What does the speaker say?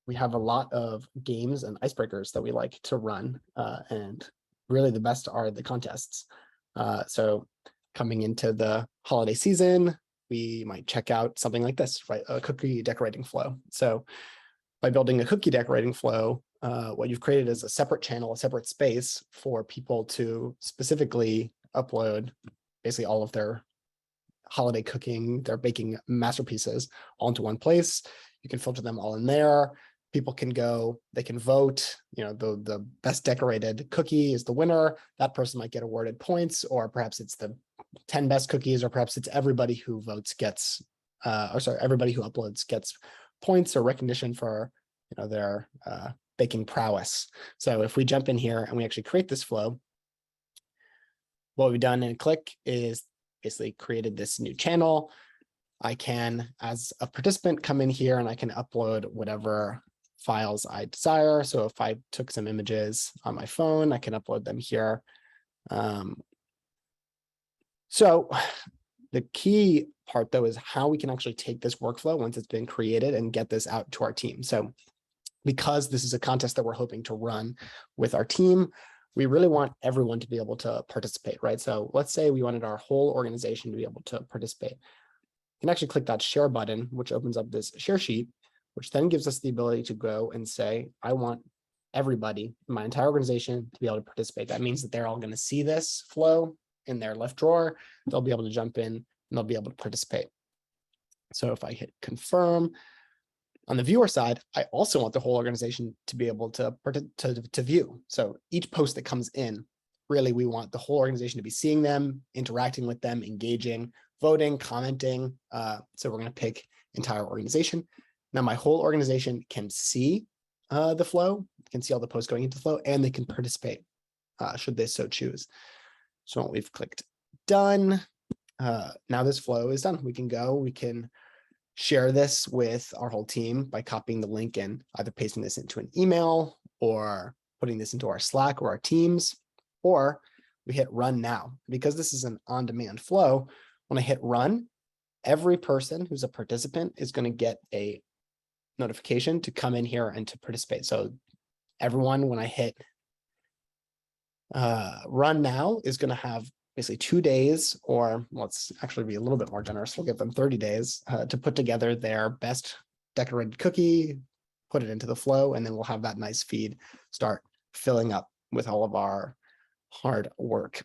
we have a lot of games and icebreakers that we like to run, and really the best are the contests. So coming into the holiday season, we might check out something like this, right? A cookie decorating flow. So by building a cookie decorating flow, what you've created is a separate channel, a separate space for people to specifically upload basically all of their holiday cooking, their baking masterpieces all into one place. You can filter them all in there. People can go, they can vote, the best decorated cookie is the winner. That person might get awarded points, or perhaps it's the 10 best cookies, or perhaps it's everybody who votes gets, everybody who uploads gets points or recognition for, their baking prowess. So if we jump in here and we actually create this flow, what we've done in a click is basically created this new channel. I can, as a participant, come in here and I can upload whatever files I desire. So if I took some images on my phone, I can upload them here. So the key part, though, is how we can actually take this workflow once it's been created and get this out to our team. So because this is a contest that we're hoping to run with our team, we really want everyone to be able to participate, right? So let's say we wanted our whole organization to be able to participate. You can actually click that share button, which opens up this share sheet, which then gives us the ability to go and say, I want everybody in my entire organization to be able to participate. That means that they're all going to see this flow in their left drawer. They'll be able to jump in and they'll be able to participate. So if I hit confirm, on the viewer side, I also want the whole organization to be able to view. So each post that comes in, really, we want the whole organization to be seeing them, interacting with them, engaging, voting, commenting. So we're going to pick entire organization. Now my whole organization can see the flow, can see all the posts going into the flow, and they can participate should they so choose. So we've clicked done. Now this flow is done. We can go, we can share this with our whole team by copying the link and either pasting this into an email or putting this into our Slack or our Teams, or we hit run now. Because this is an on-demand flow, when I hit run, every person who's a participant is going to get a notification to come in here and to participate. So everyone, when I hit run now, is going to have basically 2 days, or let's actually be a little bit more generous. We'll give them 30 days to put together their best decorated cookie, put it into the flow, and then we'll have that nice feed start filling up with all of our hard work.